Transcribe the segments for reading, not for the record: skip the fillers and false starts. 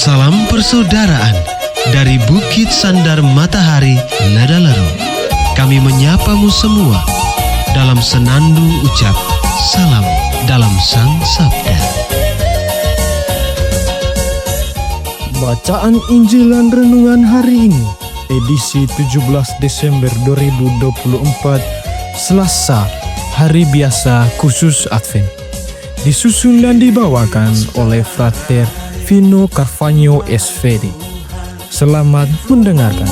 Salam persaudaraan dari Bukit Sandar Matahari Nadalero. Kami menyapamu semua dalam senandung ucap salam dalam Sang Sabda. Bacaan Injil dan Renungan hari ini, edisi 17 Desember 2024, Selasa, Hari Biasa Khusus Advent. Disusun dan dibawakan oleh Frater Vino Carvagno SVD. Selamat mendengarkan.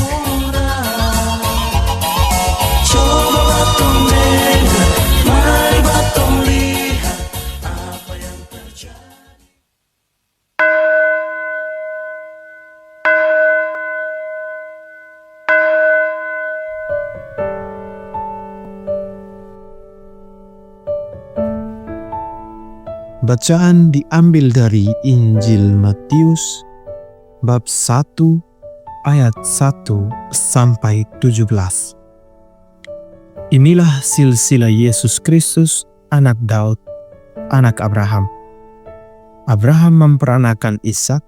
Bacaan diambil dari Injil Matius bab 1 ayat 1 sampai 17. Inilah silsilah Yesus Kristus, anak Daud, anak Abraham. Abraham memperanakan Ishak,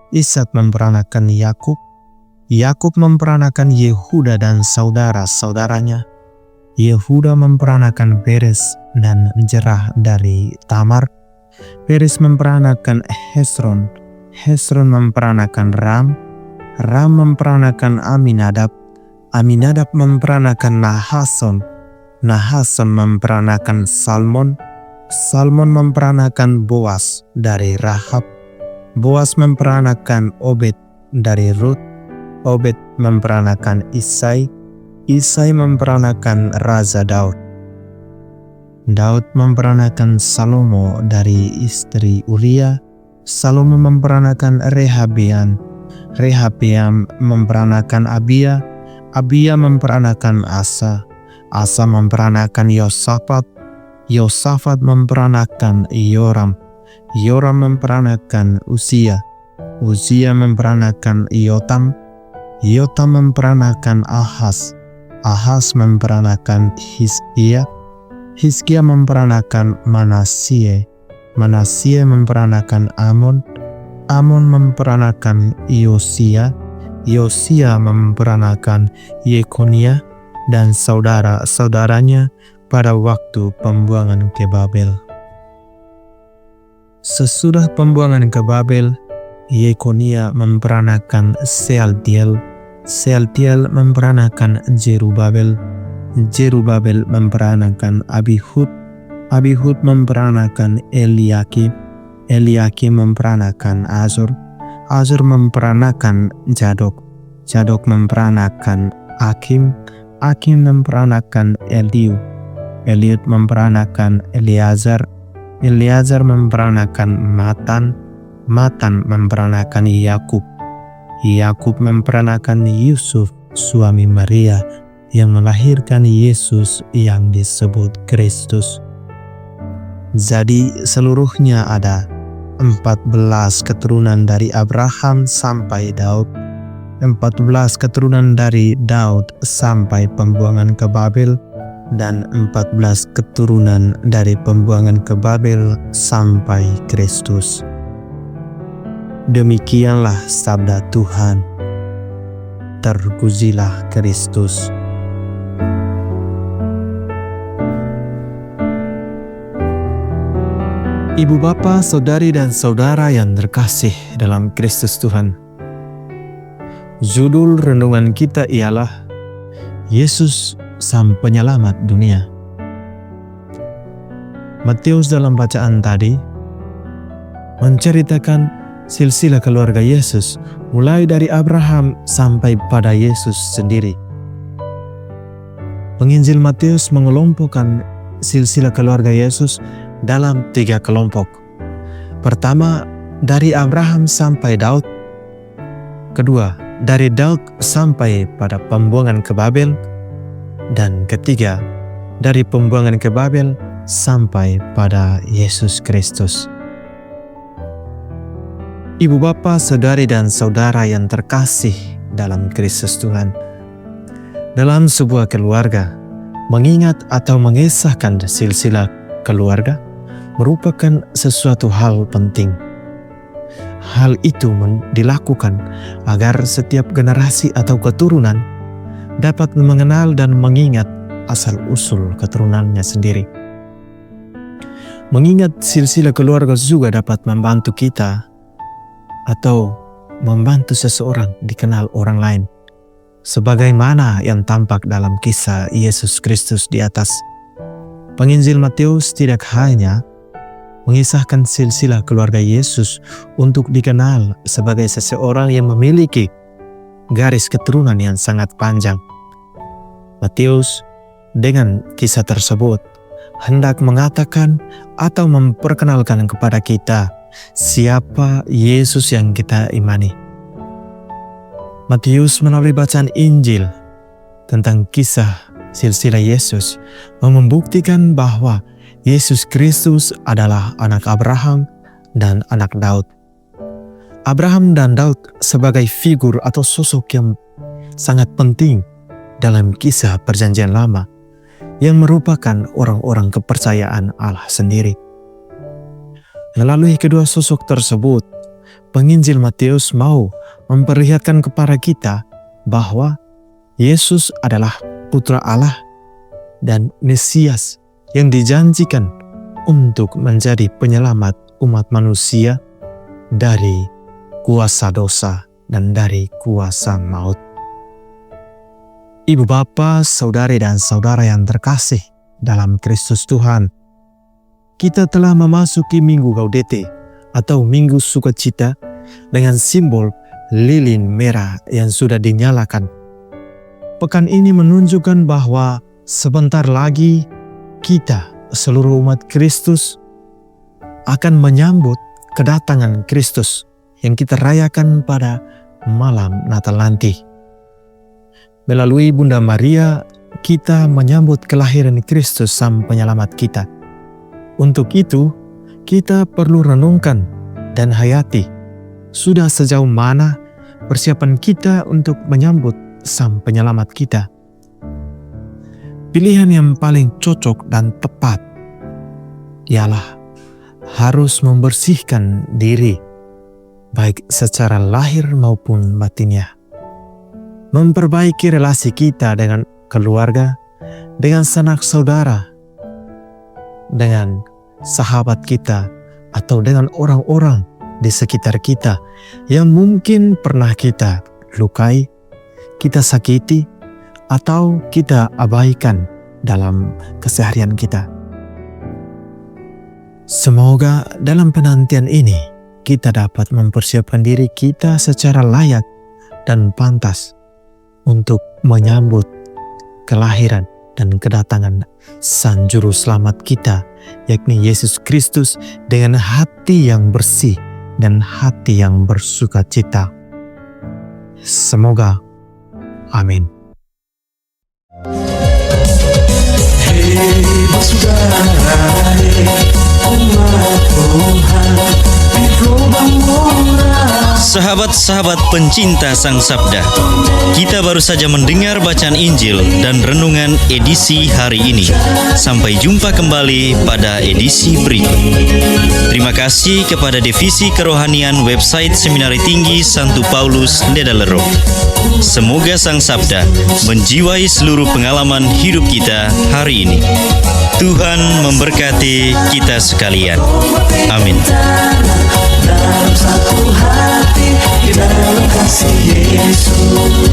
Ishak memperanakan Yakub, Yakub memperanakan Yehuda dan saudara-saudaranya. Yehuda memperanakan Peres dan Jerah dari Tamar. Peres memperanakan Hesron, Hesron memperanakan Ram, Ram memperanakan Aminadab, Aminadab memperanakan Nahason, Nahason memperanakan Salmon, Salmon memperanakan Boas dari Rahab, Boas memperanakan Obed dari Rut, Obed memperanakan Isai, Isai memperanakan Raja Daud. Daud memperanakan Salomo dari istri Uria, Salomo memperanakan Rehabeam, Rehabeam memperanakan Abia, Abia memperanakan Asa, Asa memperanakan Yosafat, Yosafat memperanakan Yoram, Yoram memperanakan Uzia, Uzia memperanakan Yotam, Yotam memperanakan Ahaz, Ahaz memperanakan Hizkia, Hizkia memperanakan Manasye, Manasye memperanakan Amon, Amon memperanakan Yosia, Yosia memperanakan Yekonia dan saudara-saudaranya pada waktu pembuangan ke Babel. Sesudah pembuangan ke Babel, Yekonia memperanakan Sealtiel, Sealtiel memperanakan Jerubabel, Jerubabel memperanakan Abihud, Abihud memperanakan Eliakim, Eliakim memperanakan Azor, Azor memperanakan Zadok, Zadok memperanakan Akim, Akim memperanakan Eliud, Eliud memperanakan Eleazar, Eleazar memperanakan Matan, Matan memperanakan Yakub, Yakub memperanakan Yusuf suami Maria yang melahirkan Yesus yang disebut Kristus. Jadi seluruhnya ada 14 keturunan dari Abraham sampai Daud, 14 keturunan dari Daud sampai pembuangan ke Babel, dan 14 keturunan dari pembuangan ke Babel sampai Kristus. Demikianlah sabda Tuhan. Terpujilah Kristus. Ibu bapa, saudari dan saudara yang terkasih dalam Kristus Tuhan. Judul renungan kita ialah Yesus Sang Penyelamat Dunia. Matius dalam bacaan tadi menceritakan silsilah keluarga Yesus mulai dari Abraham sampai pada Yesus sendiri. Penginjil Matius mengelompokkan silsilah keluarga Yesus dalam 3 kelompok. Pertama, dari Abraham sampai Daud. Kedua, dari Daud sampai pada pembuangan ke Babel. Dan ketiga, dari pembuangan ke Babel sampai pada Yesus Kristus. Ibu bapa, saudari dan saudara yang terkasih dalam Kristus Tuhan. Dalam sebuah keluarga, mengingat atau mengisahkan silsilah keluarga merupakan sesuatu hal penting. Hal itu dilakukan agar setiap generasi atau keturunan dapat mengenal dan mengingat asal-usul keturunannya sendiri. Mengingat silsilah keluarga juga dapat membantu kita atau membantu seseorang dikenal orang lain, sebagaimana yang tampak dalam kisah Yesus Kristus di atas. Penginjil Matius tidak hanya mengisahkan silsilah keluarga Yesus untuk dikenal sebagai seseorang yang memiliki garis keturunan yang sangat panjang. Matius dengan kisah tersebut hendak mengatakan atau memperkenalkan kepada kita siapa Yesus yang kita imani. Matius melalui bacaan Injil tentang kisah silsilah Yesus membuktikan bahwa Yesus Kristus adalah anak Abraham dan anak Daud. Abraham dan Daud sebagai figur atau sosok yang sangat penting dalam kisah Perjanjian Lama yang merupakan orang-orang kepercayaan Allah sendiri. Melalui kedua sosok tersebut, penginjil Matius mau memperlihatkan kepada kita bahwa Yesus adalah Putra Allah dan Mesias yang dijanjikan untuk menjadi penyelamat umat manusia dari kuasa dosa dan dari kuasa maut. Ibu bapa, saudari dan saudara yang terkasih dalam Kristus Tuhan, kita telah memasuki Minggu Gaudete atau Minggu Sukacita dengan simbol lilin merah yang sudah dinyalakan. Pekan ini menunjukkan bahwa sebentar lagi kita, seluruh umat Kristus, akan menyambut kedatangan Kristus yang kita rayakan pada malam Natal nanti. Melalui Bunda Maria, kita menyambut kelahiran Kristus Sang Penyelamat kita. Untuk itu, kita perlu renungkan dan hayati sudah sejauh mana persiapan kita untuk menyambut Sang Penyelamat kita. Pilihan yang paling cocok dan tepat ialah harus membersihkan diri, baik secara lahir maupun batinnya. Memperbaiki relasi kita dengan keluarga, dengan sanak saudara, dengan sahabat kita, atau dengan orang-orang di sekitar kita yang mungkin pernah kita lukai, kita sakiti, atau kita abaikan dalam keseharian kita. Semoga dalam penantian ini kita dapat mempersiapkan diri kita secara layak dan pantas untuk menyambut kelahiran dan kedatangan Sang Juru Selamat kita, yakni Yesus Kristus, dengan hati yang bersih dan hati yang bersukacita. Semoga. Amin. Sahabat-sahabat pencinta Sang Sabda, kita baru saja mendengar bacaan Injil dan renungan edisi hari ini. Sampai jumpa kembali pada edisi berikut. Terima kasih kepada Divisi Kerohanian website Seminari Tinggi Santo Paulus Ledalero. Semoga Sang Sabda menjiwai seluruh pengalaman hidup kita hari ini. Tuhan memberkati kita sekalian. Amin. Dalam satu hati, di dalam kasih Yesus.